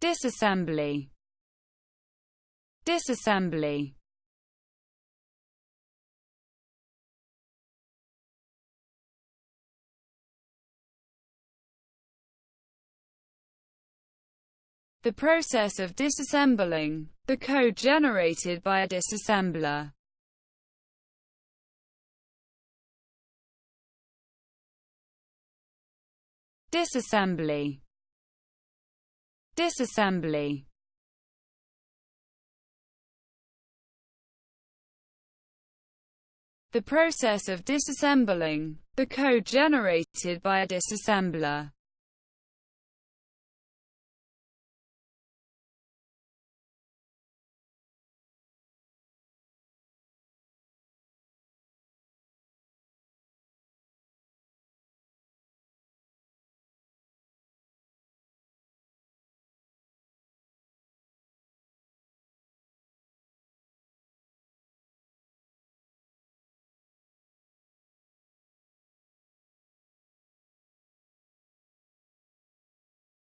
Disassembly. Disassembly. The process of disassembling the code generated by a disassembler. Disassembly. Disassembly. The process of disassembling the code generated by a disassembler.